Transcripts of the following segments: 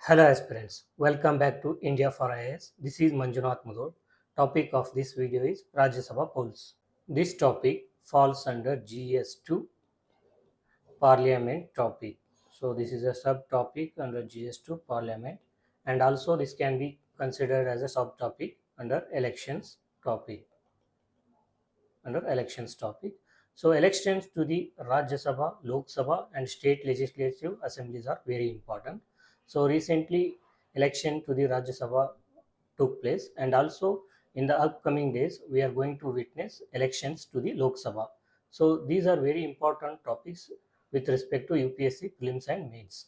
Hello aspirants, welcome back to India for IAS. This is Manjunath Mudod. Topic of this video is Rajya Sabha polls. This topic falls under GS2 Parliament topic. So this is a subtopic under GS2 Parliament, and also this can be considered as a subtopic under elections topic. So elections to the Rajya Sabha, Lok Sabha and state legislative assemblies are very important. So recently election to the Rajya Sabha took place, and also in the upcoming days we are going to witness elections to the Lok Sabha. So these are very important topics with respect to UPSC prelims and mains.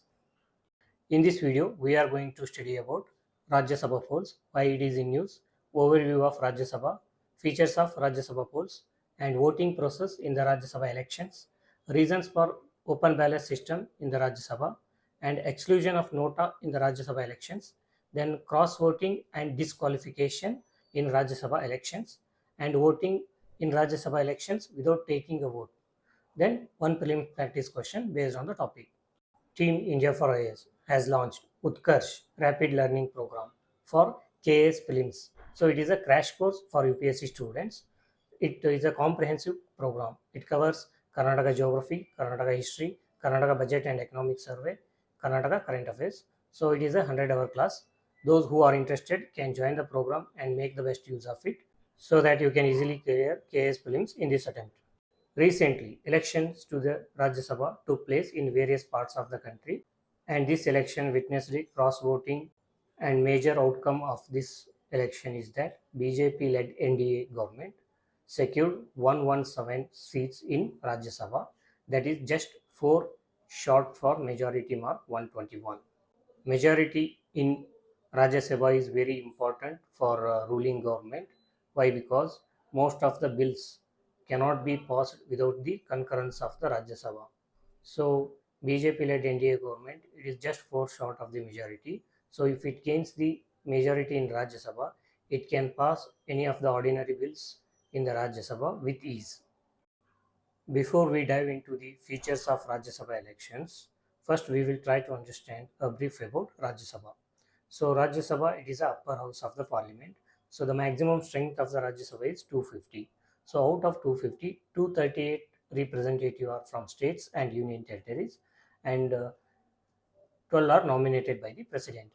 In this video we are going to study about Rajya Sabha polls, why it is in use, overview of Rajya Sabha, features of Rajya Sabha polls, and voting process in the Rajya Sabha elections, reasons for open ballot system in the Rajya Sabha, and exclusion of Nota in the Rajya Sabha elections, then cross voting and disqualification in Rajya Sabha elections, and voting in Rajya Sabha elections without taking a vote. Then one prelim practice question based on the topic. Team India for IAS has launched Utkarsh Rapid Learning Program for KS Prelims. So it is a crash course for UPSC students. It is a comprehensive program. It covers Karnataka Geography, Karnataka History, Karnataka Budget and Economic Survey, Karnataka Current Affairs. So it is a 100-hour class. Those who are interested can join the program and make the best use of it so that you can easily clear KS Prelims in this attempt. Recently, elections to the Rajya Sabha took place in various parts of the country, and this election witnessed cross-voting, and major outcome of this election is that BJP-led NDA government secured 117 seats in Rajya Sabha, that is just 4 short for majority mark 121. Majority in Rajya Sabha is very important for ruling government. Why? Because most of the bills cannot be passed without the concurrence of the Rajya Sabha. So BJP-led NDA government, it is just 4 short of the majority. So if it gains the majority in Rajya Sabha, it can pass any of the ordinary bills in the Rajya Sabha with ease. Before we dive into the features of Rajya Sabha elections, first we will try to understand a brief about Rajya Sabha. So Rajya Sabha, it is the upper house of the parliament. So the maximum strength of the Rajya Sabha is 250. So out of 250, 238 representatives are from states and union territories, and 12 are nominated by the president.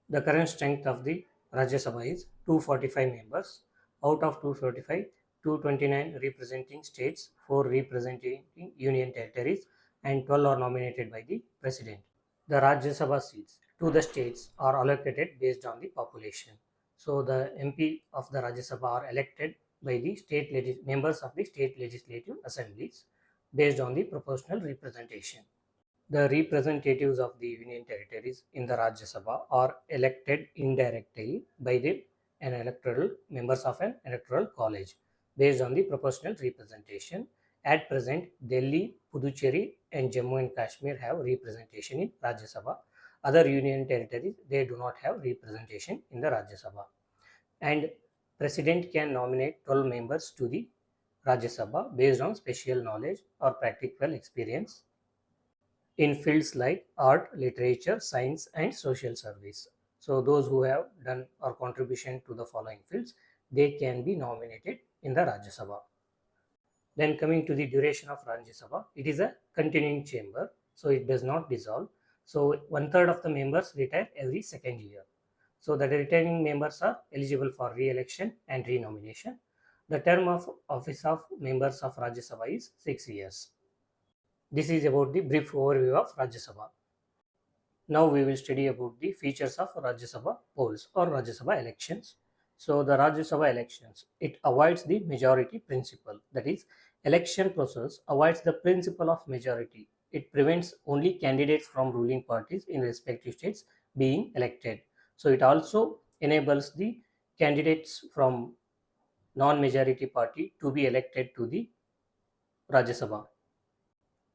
The current strength of the Rajya Sabha is 245 members. Out of 245, 229 representing states, 4 representing union territories, and 12 are nominated by the president. The Rajya Sabha seats to the states are allocated based on the population. So the MP of the Rajya Sabha are elected by the members of the state legislative assemblies based on the proportional representation. The representatives of the union territories in the Rajya Sabha are elected indirectly by members of an electoral college based on the proportional representation. At present, Delhi, Puducherry and Jammu and Kashmir have representation in Rajya Sabha. Other union territories, they do not have representation in the Rajya Sabha. And President can nominate 12 members to the Rajya Sabha based on special knowledge or practical experience in fields like art, literature, science, and social service. So those who have done or contribution to the following fields, they can be nominated in the Rajya Sabha. Then coming to the duration of Rajya Sabha, it is a continuing chamber, so it does not dissolve. So 1/3 of the members retire every second year. So the retiring members are eligible for re-election and renomination. The term of office of members of Rajya Sabha is 6 years. This is about the brief overview of Rajya Sabha. Now we will study about the features of Rajya Sabha polls or Rajya Sabha elections. So the Rajya Sabha elections, it avoids the majority principle. That is, election process avoids the principle of majority. It prevents only candidates from ruling parties in respective states being elected. So it also enables the candidates from non-majority party to be elected to the Rajya Sabha.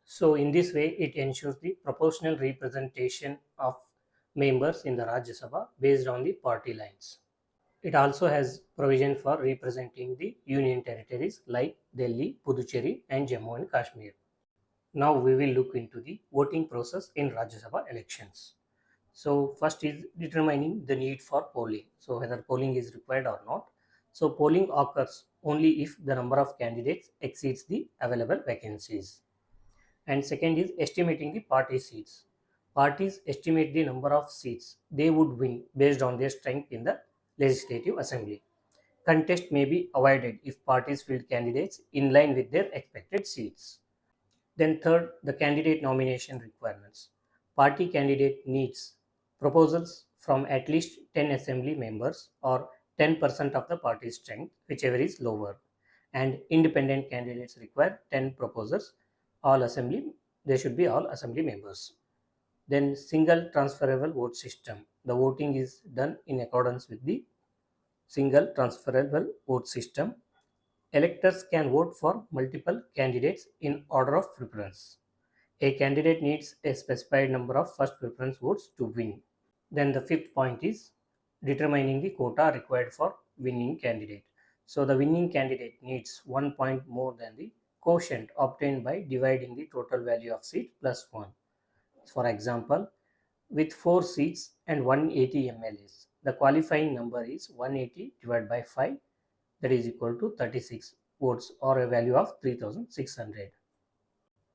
So in this way, it ensures the proportional representation of members in the Rajya Sabha based on the party lines. It also has provision for representing the union territories like Delhi, Puducherry and Jammu and Kashmir. Now we will look into the voting process in Rajya Sabha elections. So first is determining the need for polling. So whether polling is required or not. So polling occurs only if the number of candidates exceeds the available vacancies. And second is estimating the party seats. Parties estimate the number of seats they would win based on their strength in the legislative assembly. Contest may be avoided if parties field candidates in line with their expected seats. Then third, the candidate nomination requirements. Party candidate needs proposals from at least 10 assembly members or 10% of the party strength, whichever is lower. And independent candidates require 10 proposals, all assembly, they should be all assembly members. Then single transferable vote system. The voting is done in accordance with the single transferable vote system. Electors can vote for multiple candidates in order of preference. A candidate needs a specified number of first preference votes to win. Then the fifth point is determining the quota required for winning candidate. So the winning candidate needs 1 point more than the quotient obtained by dividing the total value of seat plus 1. For example, with 4 seats and 180 MLAs, the qualifying number is 180 divided by 5, that is equal to 36 votes or a value of 3600.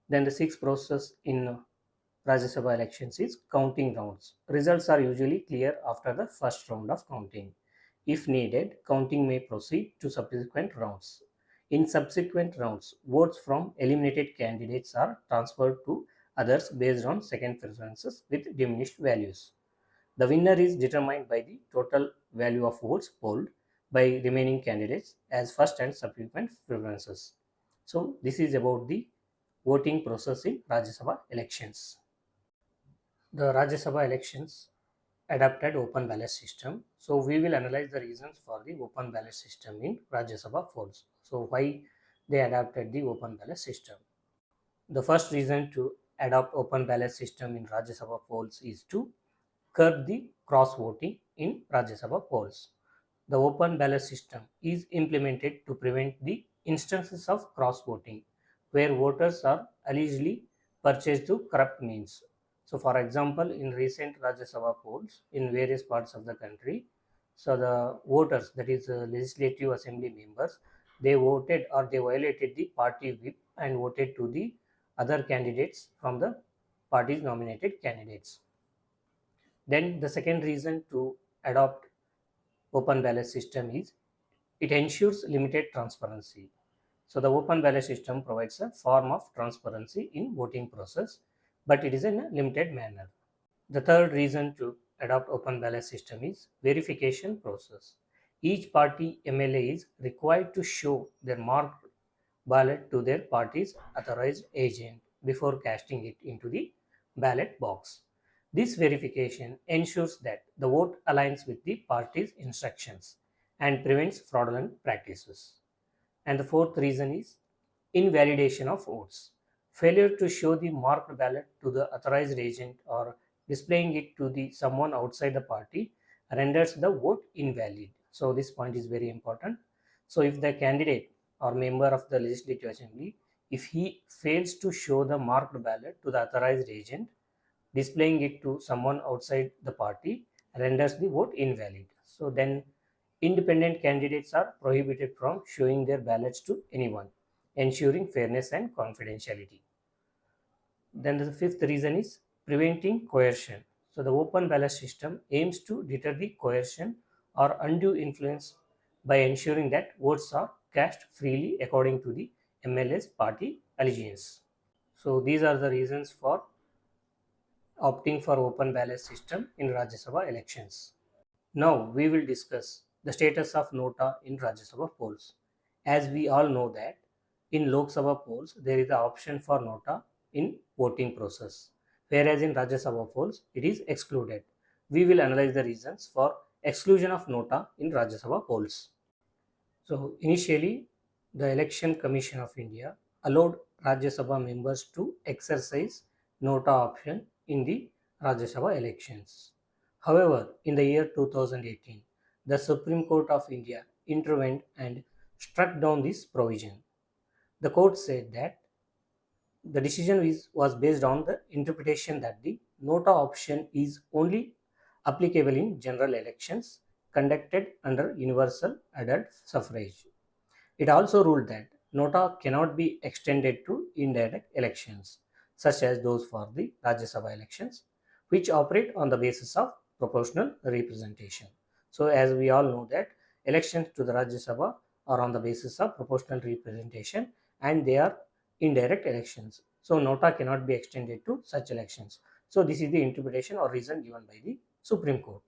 Then the sixth process in Rajya Sabha elections is counting rounds. Results are usually clear after the first round of counting. If needed, counting may proceed to subsequent rounds. In subsequent rounds, votes from eliminated candidates are transferred to others based on second preferences with diminished values. The winner is determined by the total value of votes polled by remaining candidates as first and subsequent preferences. So this is about the voting process in Rajya Sabha elections. The Rajya Sabha elections adopted open ballot system. So we will analyze the reasons for the open ballot system in Rajya Sabha polls. So why they adopted the open ballot system. The first reason to adopt open ballot system in Rajya Sabha polls is to curb the cross voting in Rajya Sabha polls. The open ballot system is implemented to prevent the instances of cross voting where voters are allegedly purchased through corrupt means. So, for example, in recent Rajya Sabha polls in various parts of the country, so the voters, that is, legislative assembly members, they voted or they violated the party whip and voted to the other candidates from the party's nominated candidates. Then the second reason to adopt open ballot system is it ensures limited transparency. So the open ballot system provides a form of transparency in voting process, but it is in a limited manner. The third reason to adopt open ballot system is verification process. Each party MLA is required to show their marked ballot to their party's authorized agent before casting it into the ballot box. This verification ensures that the vote aligns with the party's instructions and prevents fraudulent practices. And the fourth reason is invalidation of votes. Failure to show the marked ballot to the authorized agent or displaying it to the someone outside the party renders the vote invalid. So this point is very important. So if the candidate or member of the legislative assembly, if he fails to show the marked ballot to the authorized agent, displaying it to someone outside the party renders the vote invalid. So then independent candidates are prohibited from showing their ballots to anyone, ensuring fairness and confidentiality. Then the fifth reason is preventing coercion. So the open ballot system aims to deter the coercion or undue influence by ensuring that votes are cast freely according to the MLA's party allegiance. So these are the reasons for opting for open ballot system in Rajya Sabha elections. Now we will discuss the status of Nota in Rajya Sabha polls. As we all know that in Lok Sabha polls there is the option for Nota in voting process, whereas in Rajya Sabha polls it is excluded. We will analyze the reasons for exclusion of Nota in Rajya Sabha polls. So initially, the Election Commission of India allowed Rajya Sabha members to exercise Nota option in the Rajya Sabha elections. However, in the year 2018, the Supreme Court of India intervened and struck down this provision. The court said that The decision was based on the interpretation that the Nota option is only applicable in general elections conducted under universal adult suffrage. It also ruled that Nota cannot be extended to indirect elections, such as those for the Rajya Sabha elections, which operate on the basis of proportional representation. So, as we all know that elections to the Rajya Sabha are on the basis of proportional representation and they are indirect elections. So, Nota cannot be extended to such elections. So, this is the interpretation or reason given by the Supreme Court.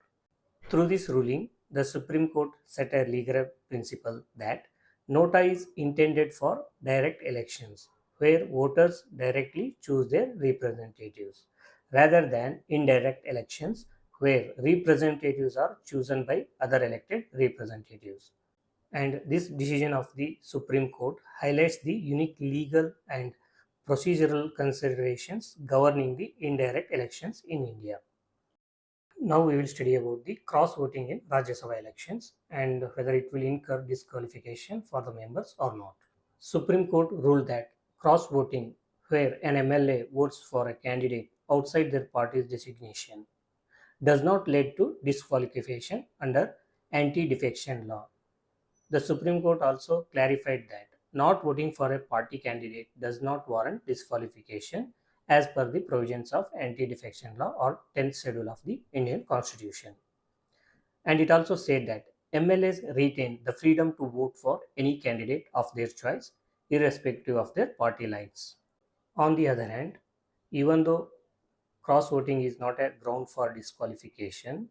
Through this ruling, the Supreme Court set a legal principle that Nota is intended for direct elections, where voters directly choose their representatives, rather than indirect elections, where representatives are chosen by other elected representatives. And this decision of the Supreme Court highlights the unique legal and procedural considerations governing the indirect elections in India. Now we will study about the cross voting in Rajya Sabha elections and whether it will incur disqualification for the members or not. Supreme Court ruled that cross voting, where an MLA votes for a candidate outside their party's designation, does not lead to disqualification under anti-defection law. The Supreme Court also clarified that not voting for a party candidate does not warrant disqualification as per the provisions of anti-defection law or 10th schedule of the Indian Constitution. And it also said that MLAs retain the freedom to vote for any candidate of their choice, irrespective of their party lines. On the other hand, even though cross voting is not a ground for disqualification,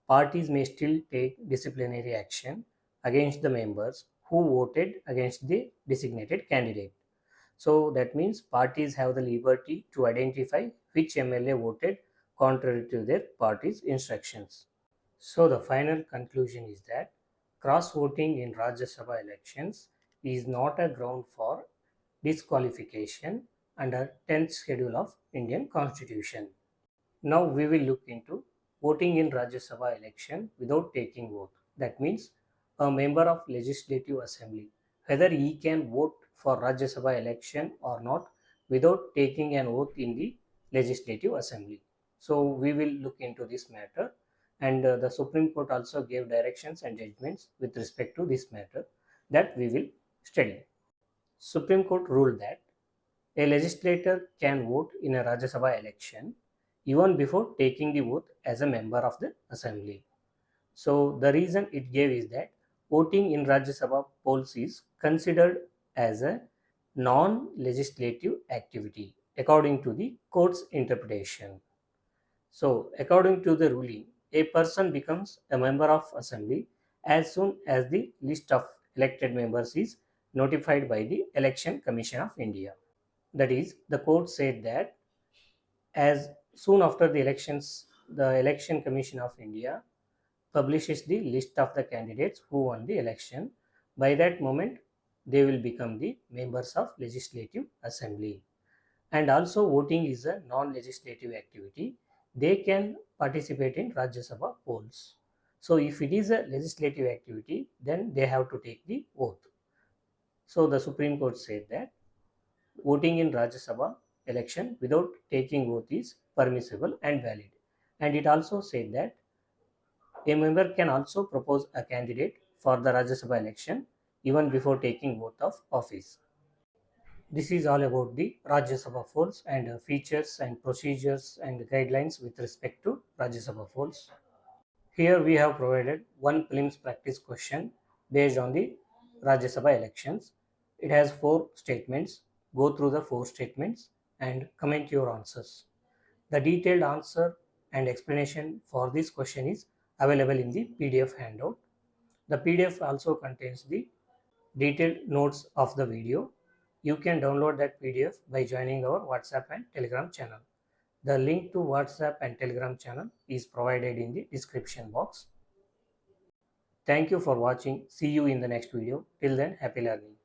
parties may still take disciplinary action against the members who voted against the designated candidate. So that means parties have the liberty to identify which MLA voted contrary to their party's instructions. So the final conclusion is that cross voting in Rajya Sabha elections is not a ground for disqualification under 10th schedule of Indian Constitution. Now we will look into voting in Rajya Sabha election without taking vote. That means a member of Legislative Assembly, whether he can vote for Rajya Sabha election or not without taking an oath in the Legislative Assembly. So we will look into this matter, and the Supreme Court also gave directions and judgments with respect to this matter that we will study. Supreme Court ruled that a legislator can vote in a Rajya Sabha election even before taking the oath as a member of the assembly. So the reason it gave is that voting in Rajya Sabha polls is considered as a non-legislative activity according to the court's interpretation. So according to the ruling, a person becomes a member of assembly as soon as the list of elected members is notified by the Election Commission of India. That is, the court said that as soon after the elections, the Election Commission of India publishes the list of the candidates who won the election. By that moment, they will become the members of Legislative Assembly. And also, voting is a non-legislative activity. They can participate in Rajya Sabha polls. So, if it is a legislative activity, then they have to take the oath. So, the Supreme Court said that voting in Rajya Sabha election without taking oath is permissible and valid. And it also said that a member can also propose a candidate for the Rajya Sabha election even before taking oath of office. This is all about the Rajya Sabha polls and features and procedures and guidelines with respect to Rajya Sabha polls. Here we have provided one prelims practice question based on the Rajya Sabha elections. It has 4 statements. Go through the 4 statements and comment your answers. The detailed answer and explanation for this question is available in the PDF handout. The PDF also contains the detailed notes of the video. You can download that PDF by joining our WhatsApp and Telegram channel. The link to WhatsApp and Telegram channel is provided in the description box. Thank you for watching. See you in the next video. Till then, happy learning.